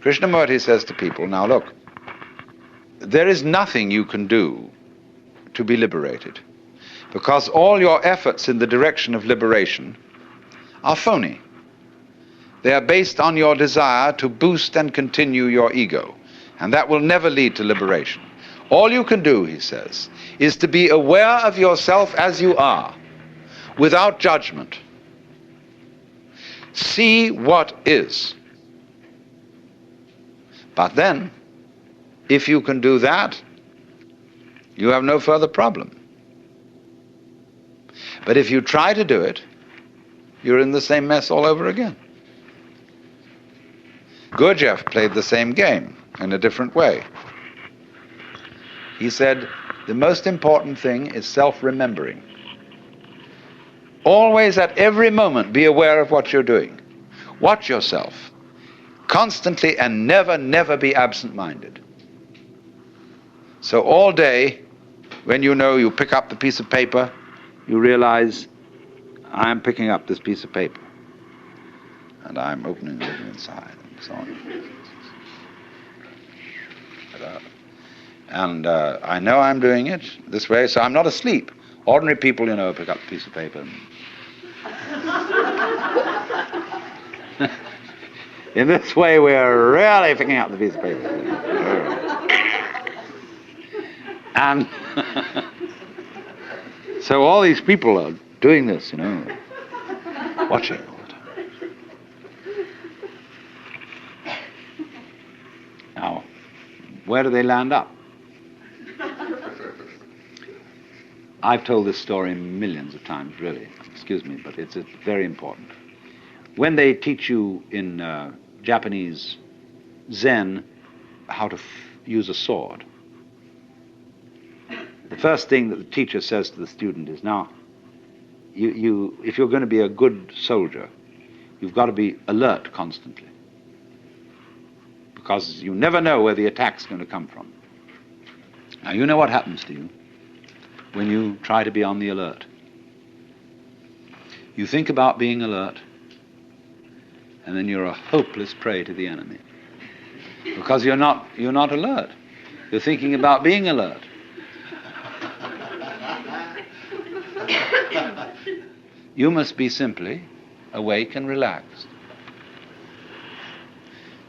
Krishnamurti says to people, now look, there is nothing you can do to be liberated, because all your efforts in the direction of liberation are phony. They are based on your desire to boost and continue your ego, and that will never lead to liberation. All you can do, he says, is to be aware of yourself as you are, without judgment. See what is. But then, if you can do that, you have no further problem. But if you try to do it, you're in the same mess all over again. Gurdjieff played the same game in a different way. He said, the most important thing is self-remembering. Always at every moment be aware of what you're doing. Watch yourself constantly and never, never be absent-minded. So all day, when you know you pick up the piece of paper, you realize, I'm picking up this piece of paper. And I'm opening it inside and so on. And I know I'm doing it this way, so I'm not asleep. Ordinary people, pick up a piece of paper. In this way, we're really picking up the piece of paper. And so all these people are doing this, watching all the time. Now, where do they land up? I've told this story millions of times, really. Excuse me, but it's very important. When they teach you in Japanese Zen how to use a sword, the first thing that the teacher says to the student is, now, if you're going to be a good soldier, you've got to be alert constantly, because you never know where the attack's going to come from. Now, you know what happens to you when you try to be on the alert. You think about being alert, and then you're a hopeless prey to the enemy, because you're not alert. You're thinking about being alert. You must be simply awake and relaxed.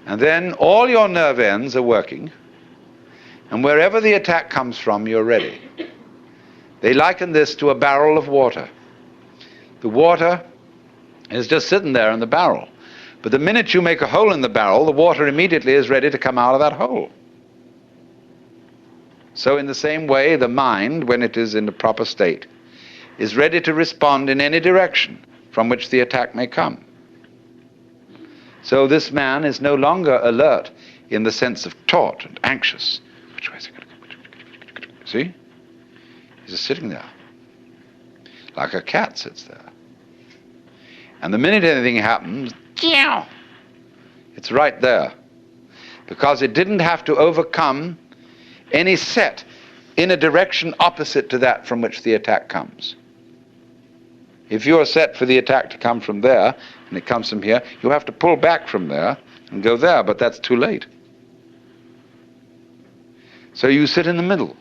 And then all your nerve ends are working, and wherever the attack comes from, you're ready. They liken this to a barrel of water. The water is just sitting there in the barrel. But the minute you make a hole in the barrel, the water immediately is ready to come out of that hole. So in the same way, the mind, when it is in the proper state, is ready to respond in any direction from which the attack may come. So this man is no longer alert in the sense of taut and anxious. Which way is it going to go? See? He's just sitting there, like a cat sits there. And the minute anything happens, it's right there, because it didn't have to overcome any set in a direction opposite to that from which the attack comes. If you are set for the attack to come from there, and it comes from here, you have to pull back from there and go there, but that's too late. So you sit in the middle,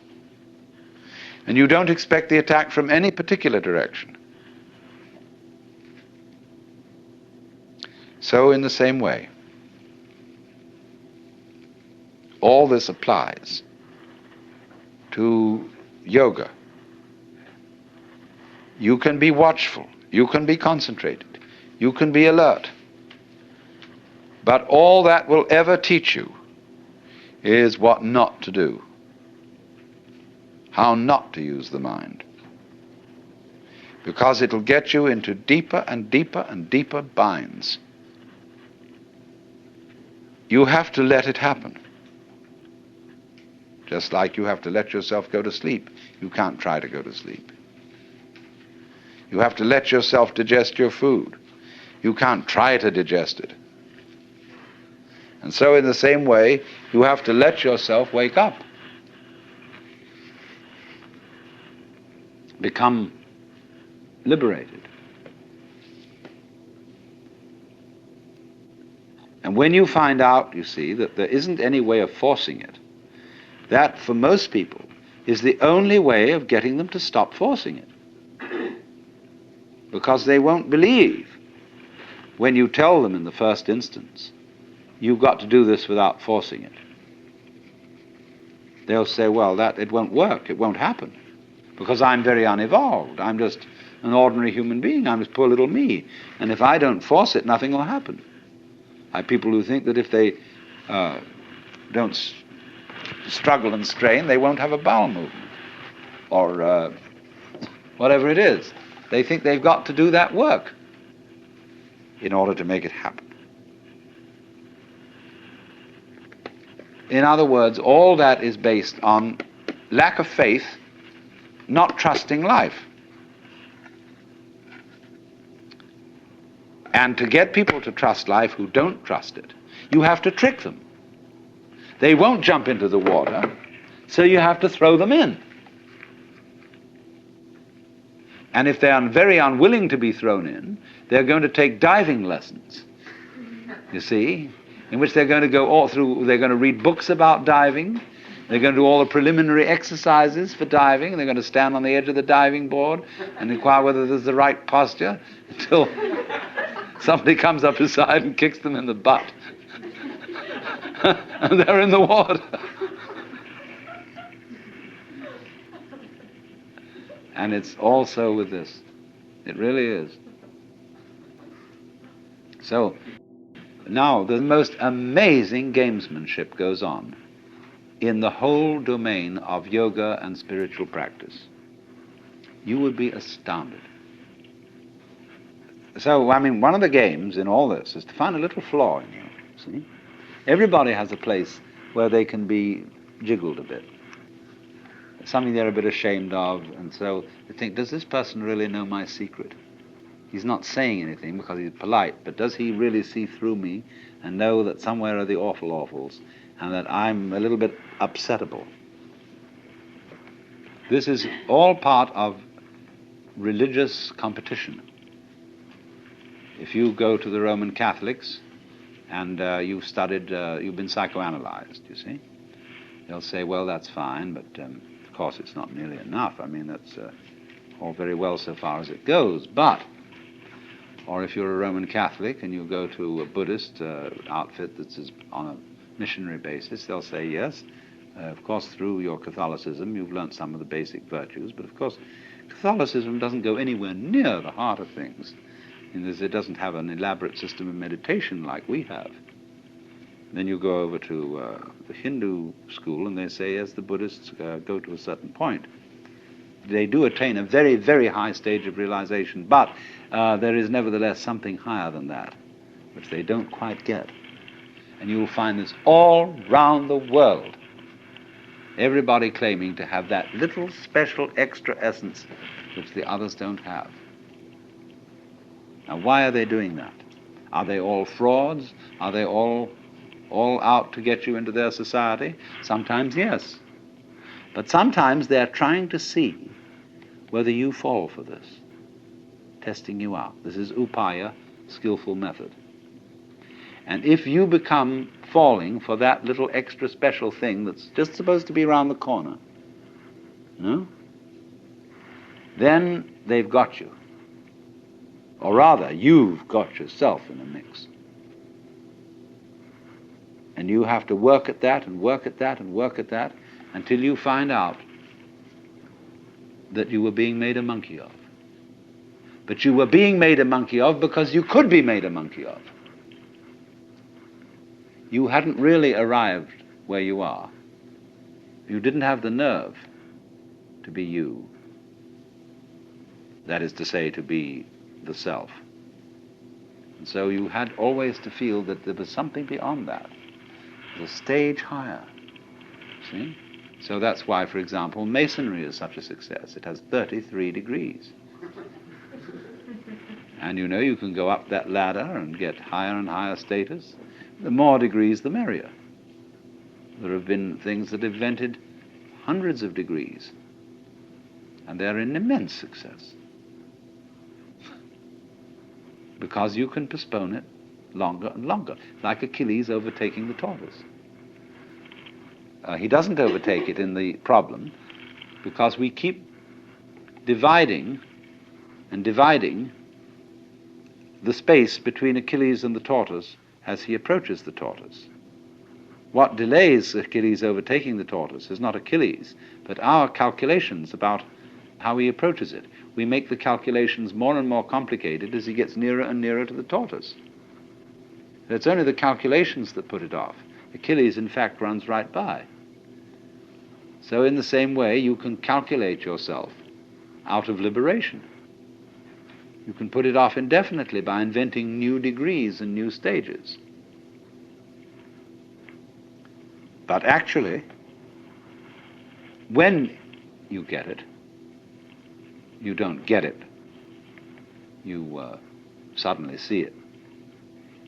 and you don't expect the attack from any particular direction. So in the same way, all this applies to yoga. You can be watchful, you can be concentrated, you can be alert. But all that will ever teach you is what not to do, how not to use the mind. Because it'll get you into deeper and deeper and deeper binds. You have to let it happen. Just like you have to let yourself go to sleep. You can't try to go to sleep. You have to let yourself digest your food. You can't try to digest it. And so in the same way, you have to let yourself wake up. Become liberated. And when you find out, you see, that there isn't any way of forcing it, that for most people is the only way of getting them to stop forcing it. Because they won't believe when you tell them in the first instance, you've got to do this without forcing it. They'll say, well, it won't work, it won't happen, because I'm very unevolved. I'm just an ordinary human being. I'm just poor little me. And if I don't force it, nothing will happen. I have people who think that if they don't struggle and strain, they won't have a bowel movement, or whatever it is. They think they've got to do that work in order to make it happen. In other words, all that is based on lack of faith, not trusting life. And to get people to trust life who don't trust it, you have to trick them. They won't jump into the water, so you have to throw them in. And if they are very unwilling to be thrown in, they're going to take diving lessons, you see, in which they're going to go all through, they're going to read books about diving, they're going to do all the preliminary exercises for diving, and they're going to stand on the edge of the diving board and inquire whether there's the right posture until somebody comes up beside and kicks them in the butt. And they're in the water. And it's also with this. It really is. So, now the most amazing gamesmanship goes on in the whole domain of yoga and spiritual practice. You would be astounded. So, I mean, one of the games in all this is to find a little flaw in you, see? Everybody has a place where they can be jiggled a bit. Something they're a bit ashamed of, and so they think, does this person really know my secret? He's not saying anything because he's polite, but does he really see through me and know that somewhere are the awful awfuls and that I'm a little bit upsettable? This is all part of religious competition. If you go to the Roman Catholics and you've been psychoanalyzed, you see, they'll say, well, that's fine, but of course it's not nearly enough. I mean, that's all very well so far as it goes, but, or if you're a Roman Catholic and you go to a Buddhist outfit that's on a missionary basis, they'll say, yes, of course through your Catholicism you've learnt some of the basic virtues, but of course Catholicism doesn't go anywhere near the heart of things, in that it doesn't have an elaborate system of meditation like we have. Then you go over to the Hindu school and they say, yes, the Buddhists go to a certain point. They do attain a very, very high stage of realization, but there is nevertheless something higher than that, which they don't quite get. And you'll find this all round the world. Everybody claiming to have that little special extra essence which the others don't have. Now, why are they doing that? Are they all frauds? Are they all out to get you into their society? Sometimes, yes. But sometimes they're trying to see whether you fall for this, testing you out. This is upaya, skillful method. And if you become falling for that little extra special thing that's just supposed to be around the corner, no? Then they've got you. Or rather, you've got yourself in a mix. And you have to work at that and work at that and work at that until you find out that you were being made a monkey of. But you were being made a monkey of because you could be made a monkey of. You hadn't really arrived where you are. You didn't have the nerve to be you. That is to say, to be the self. And so you had always to feel that there was something beyond that, the stage higher. See? So that's why, for example, Masonry is such a success. It has 33 degrees. And you know, you can go up that ladder and get higher and higher status. The more degrees, the merrier. There have been things that have invented hundreds of degrees, and they're an immense success. Because you can postpone it longer and longer, like Achilles overtaking the tortoise. He doesn't overtake it in the problem because we keep dividing and dividing the space between Achilles and the tortoise as he approaches the tortoise. What delays Achilles overtaking the tortoise is not Achilles, but our calculations about how he approaches it. We make the calculations more and more complicated as he gets nearer and nearer to the tortoise. It's only the calculations that put it off. Achilles, in fact, runs right by. So in the same way, you can calculate yourself out of liberation. You can put it off indefinitely by inventing new degrees and new stages. But actually, when you get it, you don't get it. You suddenly see it.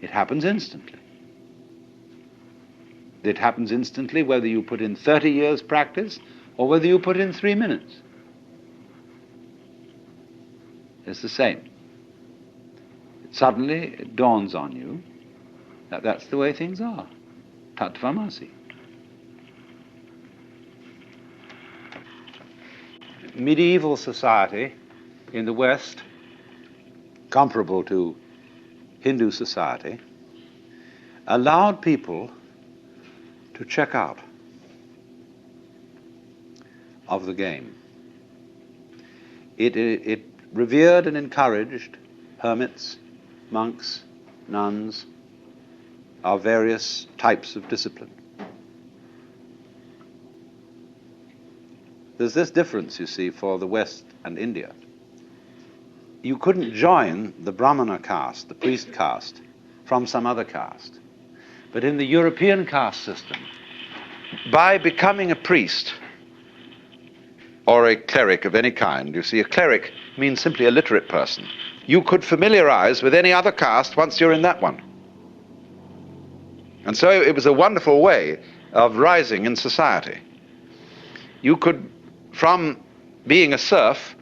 It happens instantly. It happens instantly whether you put in 30 years practice or whether you put in 3 minutes. It's the same. Suddenly it dawns on you that that's the way things are. Tattvamasi. Medieval society in the West, comparable to Hindu society, allowed people to check out of the game. It revered and encouraged hermits, monks, nuns, of various types of discipline. There's this difference, you see, for the West and India. You couldn't join the Brahmana caste, the priest caste, from some other caste. But in the European caste system, by becoming a priest or a cleric of any kind, you see, a cleric means simply a literate person. You could familiarize with any other caste once you're in that one. And so it was a wonderful way of rising in society. You could, from being a serf,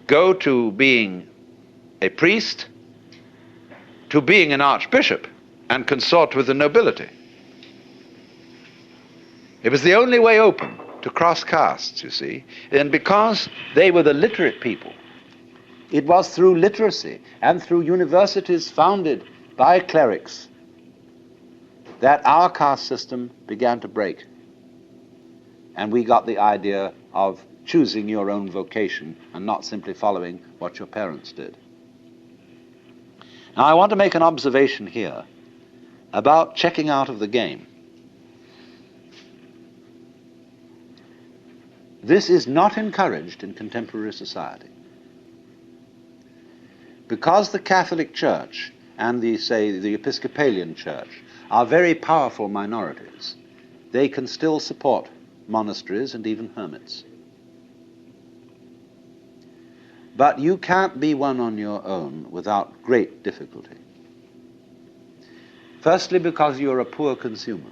go to being a priest, to being an archbishop, and consort with the nobility. It was the only way open to cross castes, you see. And because they were the literate people, it was through literacy and through universities founded by clerics that our caste system began to break. And we got the idea of choosing your own vocation and not simply following what your parents did. Now I want to make an observation here about checking out of the game. This is not encouraged in contemporary society. Because the Catholic Church and the Episcopalian Church are very powerful minorities, they can still support monasteries and even hermits. But you can't be one on your own without great difficulty. Firstly, because you're a poor consumer.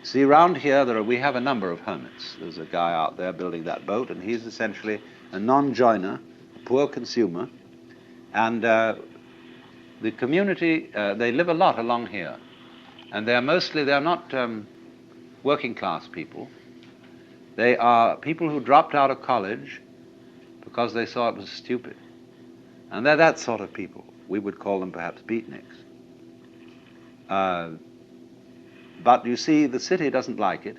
See, around here we have a number of hermits. There's a guy out there building that boat, and he's essentially a non-joiner, a poor consumer, and the community, they live a lot along here, and they're not working class people. They are people who dropped out of college because they saw it was stupid. And they're that sort of people. We would call them perhaps beatniks. But you see, the city doesn't like it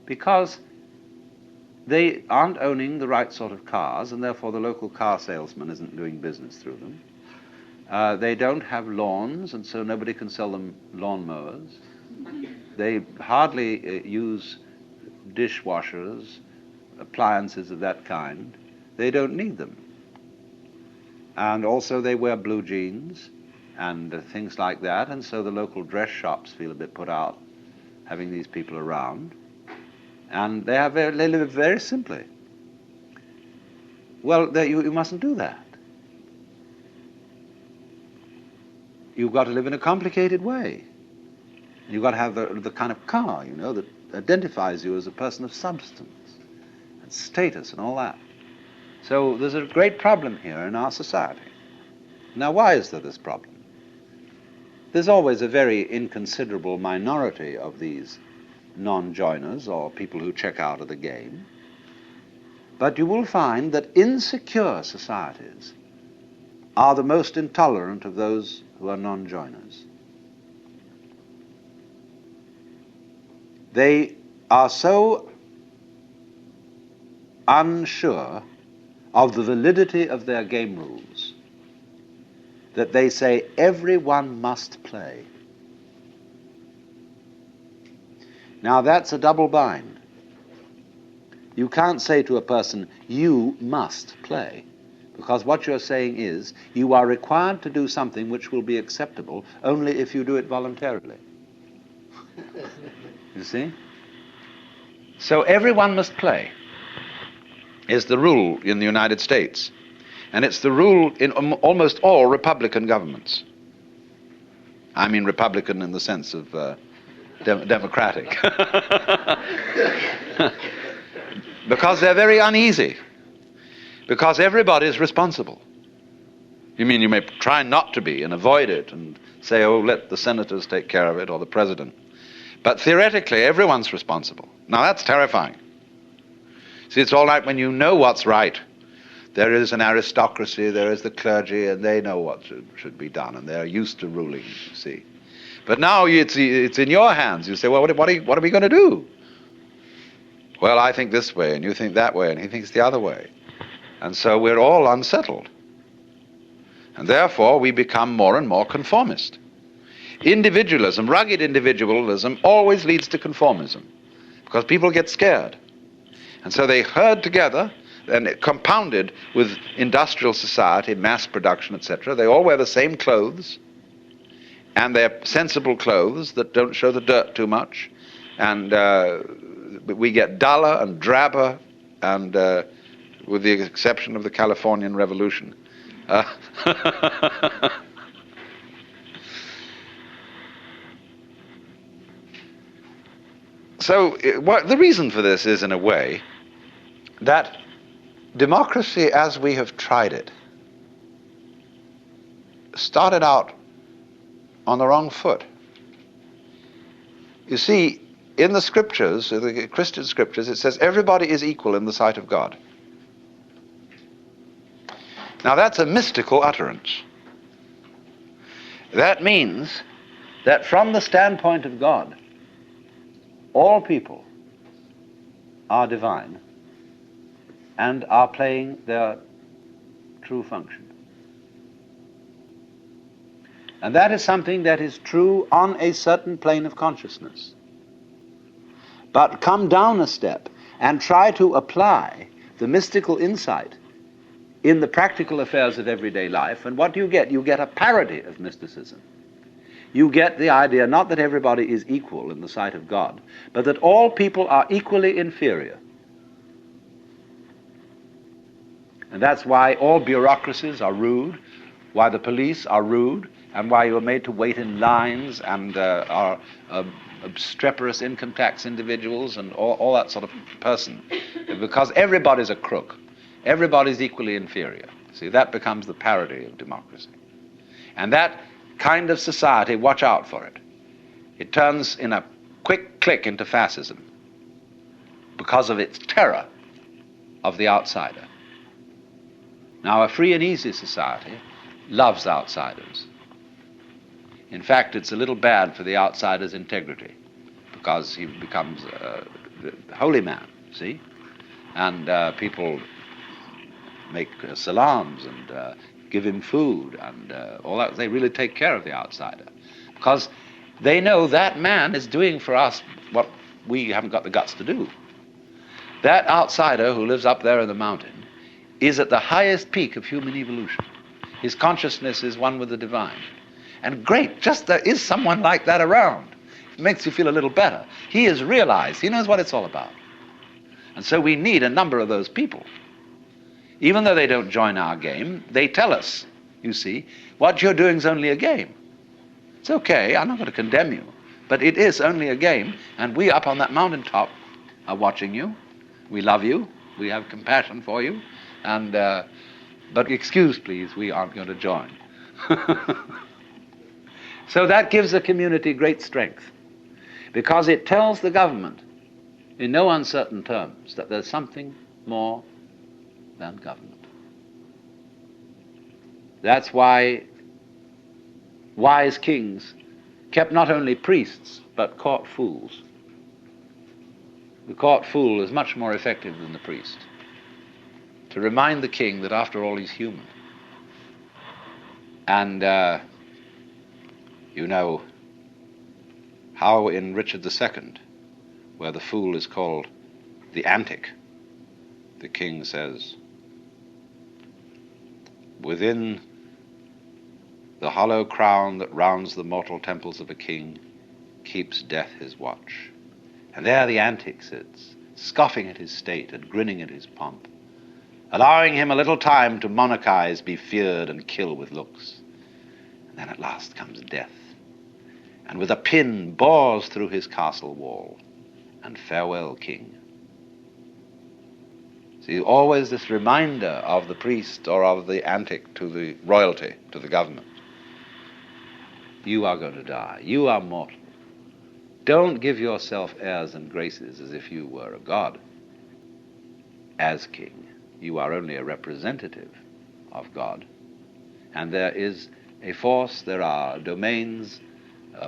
because they aren't owning the right sort of cars, and therefore the local car salesman isn't doing business through them. They don't have lawns, and so nobody can sell them lawnmowers. They hardly use dishwashers, appliances of that kind. They don't need them. And also they wear blue jeans and things like that, and so the local dress shops feel a bit put out having these people around. And they live very simply. Well, you mustn't do that. You've got to live in a complicated way. You've got to have the kind of car, that identifies you as a person of substance and status and all that. So there's a great problem here in our society. Now, why is there this problem? There's always a very inconsiderable minority of these non-joiners or people who check out of the game. But you will find that insecure societies are the most intolerant of those who are non-joiners. They are so unsure of the validity of their game rules that they say everyone must play. Now that's a double bind. You can't say to a person, you must play, because what you're saying is you are required to do something which will be acceptable only if you do it voluntarily. You see? So everyone must play is the rule in the United States. And it's the rule in almost all Republican governments. I mean Republican in the sense of democratic. Because they're very uneasy. Because everybody is responsible. You mean you may try not to be and avoid it and say, oh, let the senators take care of it or the president. But theoretically, everyone's responsible. Now that's terrifying. See, it's all right when you know what's right. There is an aristocracy, there is the clergy, and they know what should be done, and they're used to ruling, you see. But now it's in your hands. You say, well, what are we going to do? Well, I think this way, and you think that way, and he thinks the other way. And so we're all unsettled. And therefore, we become more and more conformist. Individualism, rugged individualism, always leads to conformism, because people get scared. And so they herd together, and compounded with industrial society, mass production, etc. They all wear the same clothes, and they're sensible clothes that don't show the dirt too much. And we get duller and drabber, and with the exception of the Californian Revolution. So the reason for this is, in a way, that democracy as we have tried it started out on the wrong foot. You see, in the scriptures, the Christian scriptures, it says everybody is equal in the sight of God. Now that's a mystical utterance. That means that from the standpoint of God, all people are divine and are playing their true function. And that is something that is true on a certain plane of consciousness. But come down a step and try to apply the mystical insight in the practical affairs of everyday life, and what do you get? You get a parody of mysticism. You get the idea not that everybody is equal in the sight of God, but that all people are equally inferior. And that's why all bureaucracies are rude, why the police are rude, and why you are made to wait in lines and are obstreperous income tax individuals and all that sort of person. Because everybody's a crook. Everybody's equally inferior. See, that becomes the parody of democracy. And that kind of society, watch out for it. It turns in a quick click into fascism because of its terror of the outsider. Now, a free and easy society loves outsiders. In fact, it's a little bad for the outsider's integrity, because he becomes a holy man, see? And people make salams and give him food and all that. They really take care of the outsider, because they know that man is doing for us what we haven't got the guts to do. That outsider who lives up there in the mountain is at the highest peak of human evolution. His consciousness is one with the divine. And great, just there is someone like that around. It makes you feel a little better. He has realized, he knows what it's all about. And so we need a number of those people. Even though they don't join our game, they tell us, you see, what you're doing is only a game. It's okay, I'm not going to condemn you, but it is only a game, and we up on that mountaintop are watching you. We love you, we have compassion for you, and but excuse please, we aren't going to join. So that gives the community great strength, because it tells the government in no uncertain terms that there's something more than government. That's why wise kings kept not only priests, but court fools. The court fool is much more effective than the priest, to remind the king that after all he's human. And you know how in Richard II, where the fool is called the antic, the king says, "Within the hollow crown that rounds the mortal temples of a king keeps death his watch." And there the antic sits, scoffing at his state and grinning at his pomp, allowing him a little time to monarchize, be feared, and kill with looks. And then at last comes death, and with a pin bores through his castle wall, and farewell, king. See, always this reminder of the priest or of the antic to the royalty, to the government. You are going to die. You are mortal. Don't give yourself airs and graces as if you were a god. As king, you are only a representative of God. And there is a force, there are domains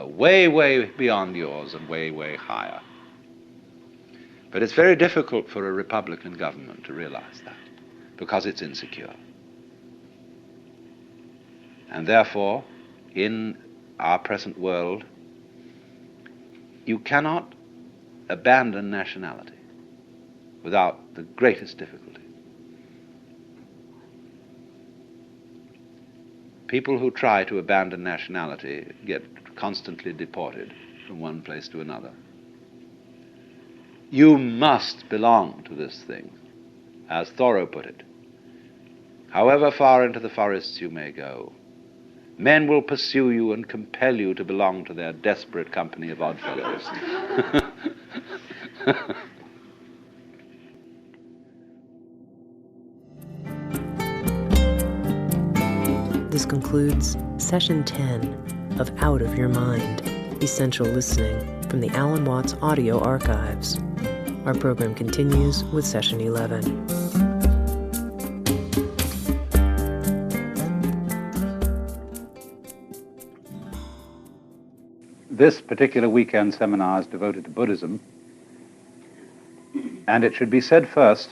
way, way beyond yours and way, way higher. But it's very difficult for a republican government to realize that, because it's insecure. And therefore, in our present world, you cannot abandon nationality without the greatest difficulty. People who try to abandon nationality get constantly deported from one place to another. You must belong to this thing, as Thoreau put it. However far into the forests you may go, men will pursue you and compel you to belong to their desperate company of oddfellows. This concludes Session 10 of Out of Your Mind, Essential Listening from the Alan Watts Audio Archives. Our program continues with Session 11. This particular weekend seminar is devoted to Buddhism, and it should be said first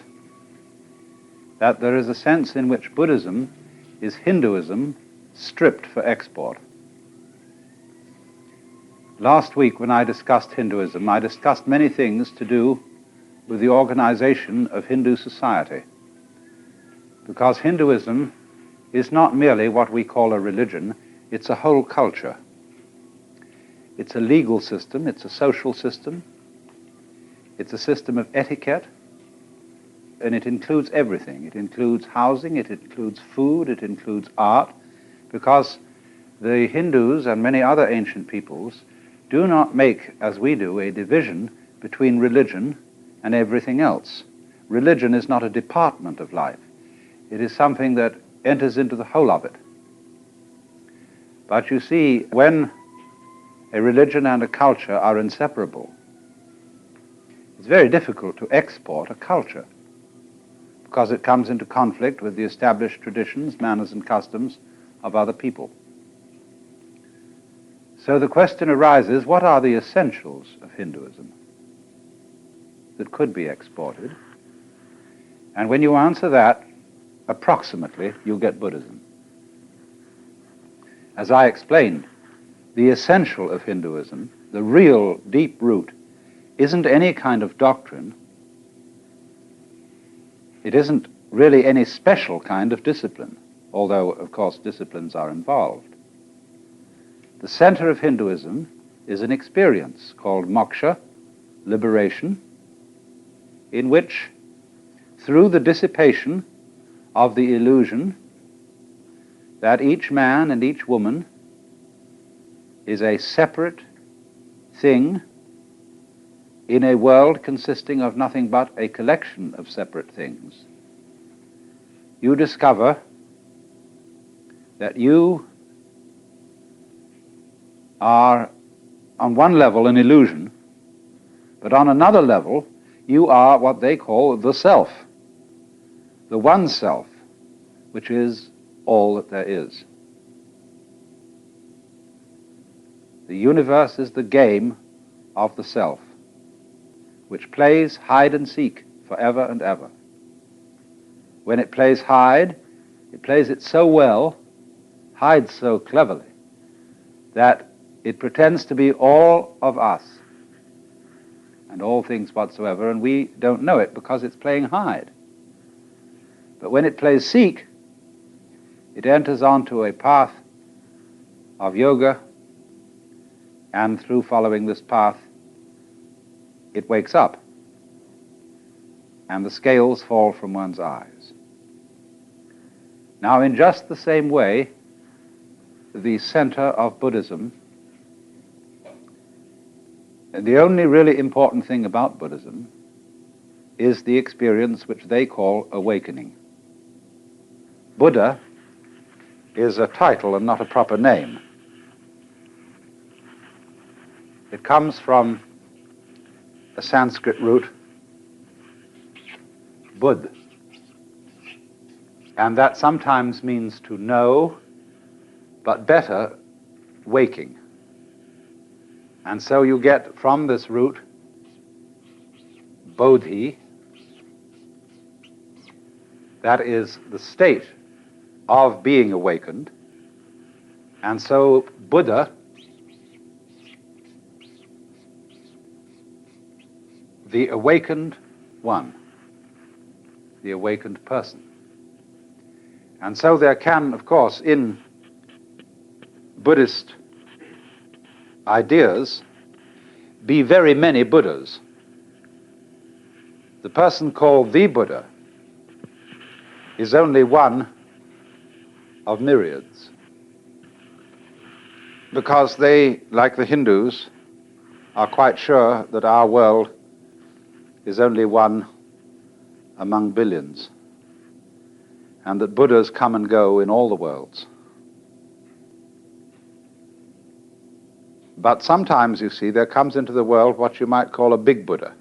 that there is a sense in which Buddhism is Hinduism stripped for export. Last week when I discussed Hinduism, I discussed many things to do with the organization of Hindu society, because Hinduism is not merely what we call a religion, it's a whole culture. It's a legal system, it's a social system, it's a system of etiquette, and it includes everything. It includes housing, it includes food, it includes art, because the Hindus and many other ancient peoples do not make, as we do, a division between religion and everything else. Religion is not a department of life. It is something that enters into the whole of it. But you see, when a religion and a culture are inseparable, it's very difficult to export a culture, because it comes into conflict with the established traditions, manners, and customs of other people. So the question arises, what are the essentials of Hinduism that could be exported? And when you answer that, approximately, you'll get Buddhism. As I explained, the essential of Hinduism, the real deep root, isn't any kind of doctrine. It isn't really any special kind of discipline, although, of course, disciplines are involved. The center of Hinduism is an experience called moksha, liberation, in which, through the dissipation of the illusion that each man and each woman is a separate thing in a world consisting of nothing but a collection of separate things, you discover that you are on one level an illusion, but on another level you are what they call the self, the one self, which is all that there is. The universe is the game of the self, which plays hide and seek forever and ever. When it plays hide, it plays it so well, hides so cleverly, that it pretends to be all of us and all things whatsoever, and we don't know it because it's playing hide. But when it plays seek, it enters onto a path of yoga, and through following this path, it wakes up, and the scales fall from one's eyes. Now, in just the same way, the center of Buddhism, and the only really important thing about Buddhism, is the experience which they call awakening. Buddha is a title and not a proper name. It comes from a Sanskrit root, bud, and that sometimes means to know, but better, waking. And so you get from this root bodhi, that is the state of being awakened, and so Buddha, the awakened one, the awakened person. And so there can, of course, in Buddhist ideas, be very many Buddhas. The person called the Buddha is only one of myriads, because they, like the Hindus, are quite sure that our world is only one among billions, and that Buddhas come and go in all the worlds. But sometimes, you see, there comes into the world what you might call a big Buddha,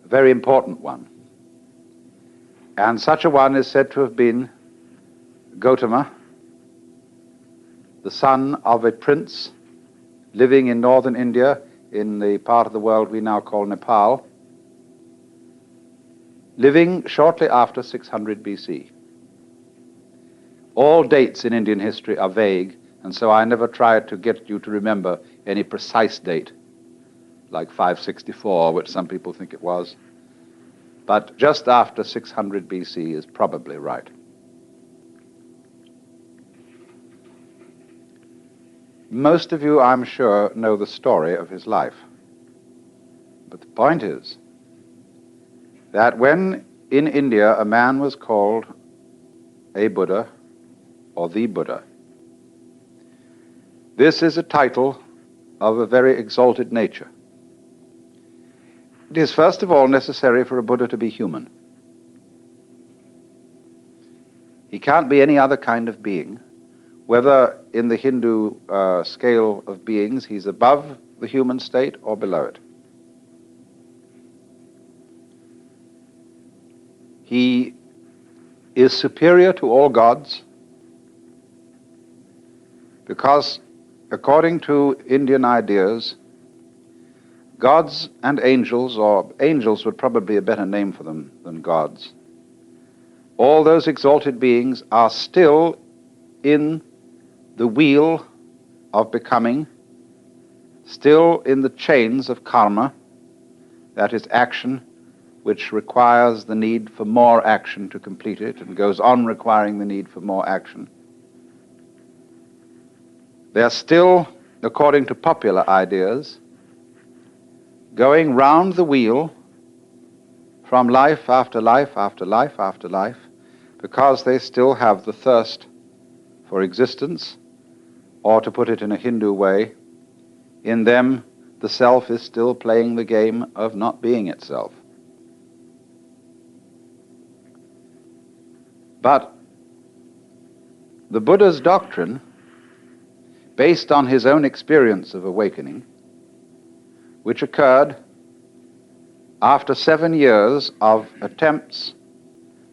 a very important one. And such a one is said to have been Gautama, the son of a prince living in northern India, in the part of the world we now call Nepal, living shortly after 600 BC. All dates in Indian history are vague, and so I never tried to get you to remember any precise date, like 564, which some people think it was. But just after 600 BC is probably right. Most of you, I'm sure, know the story of his life. But the point is that when in India a man was called a Buddha or the Buddha, this is a title of a very exalted nature. It is first of all necessary for a Buddha to be human. He can't be any other kind of being. Whether in the Hindu scale of beings he's above the human state or below it. He is superior to all gods because, according to Indian ideas, gods and angels, or angels would probably be a better name for them than gods, all those exalted beings are still in the wheel of becoming, still in the chains of karma, that is action which requires the need for more action to complete it and goes on requiring the need for more action. They are still, according to popular ideas, going round the wheel from life after life after life after life, because they still have the thirst for existence, or to put it in a Hindu way, in them the self is still playing the game of not being itself. But the Buddha's doctrine based on his own experience of awakening, which occurred after 7 years of attempts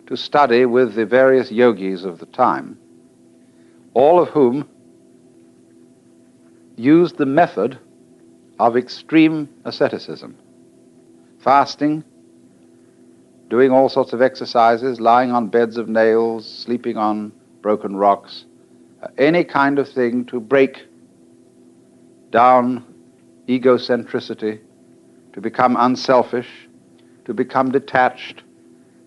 to study with the various yogis of the time, all of whom used the method of extreme asceticism, fasting, doing all sorts of exercises, lying on beds of nails, sleeping on broken rocks, any kind of thing to break down egocentricity, to become unselfish, to become detached,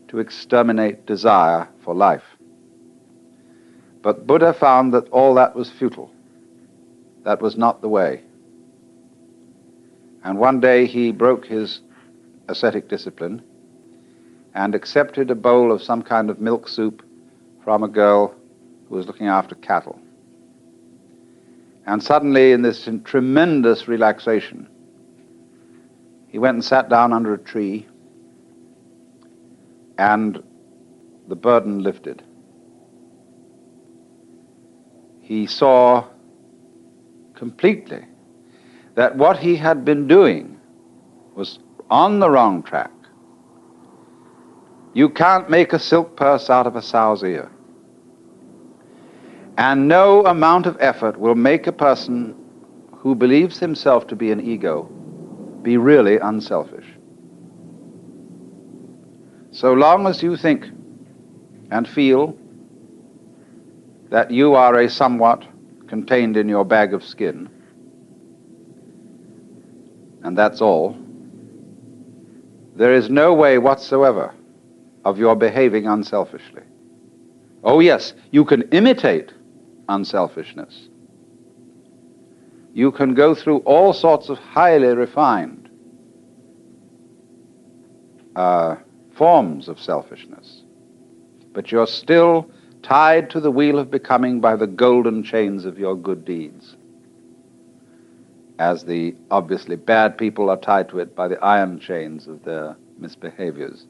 to exterminate desire for life. But Buddha found that all that was futile. That was not the way. And one day he broke his ascetic discipline and accepted a bowl of some kind of milk soup from a girl who was looking after cattle. And suddenly, in this tremendous relaxation, he went and sat down under a tree, and the burden lifted. He saw completely that what he had been doing was on the wrong track. You can't make a silk purse out of a sow's ear. And no amount of effort will make a person who believes himself to be an ego be really unselfish. So long as you think and feel that you are a somewhat contained in your bag of skin, and that's all, there is no way whatsoever of your behaving unselfishly. Oh yes, you can imitate unselfishness. You can go through all sorts of highly refined forms of selfishness, but you're still tied to the wheel of becoming by the golden chains of your good deeds, as the obviously bad people are tied to it by the iron chains of their misbehaviors.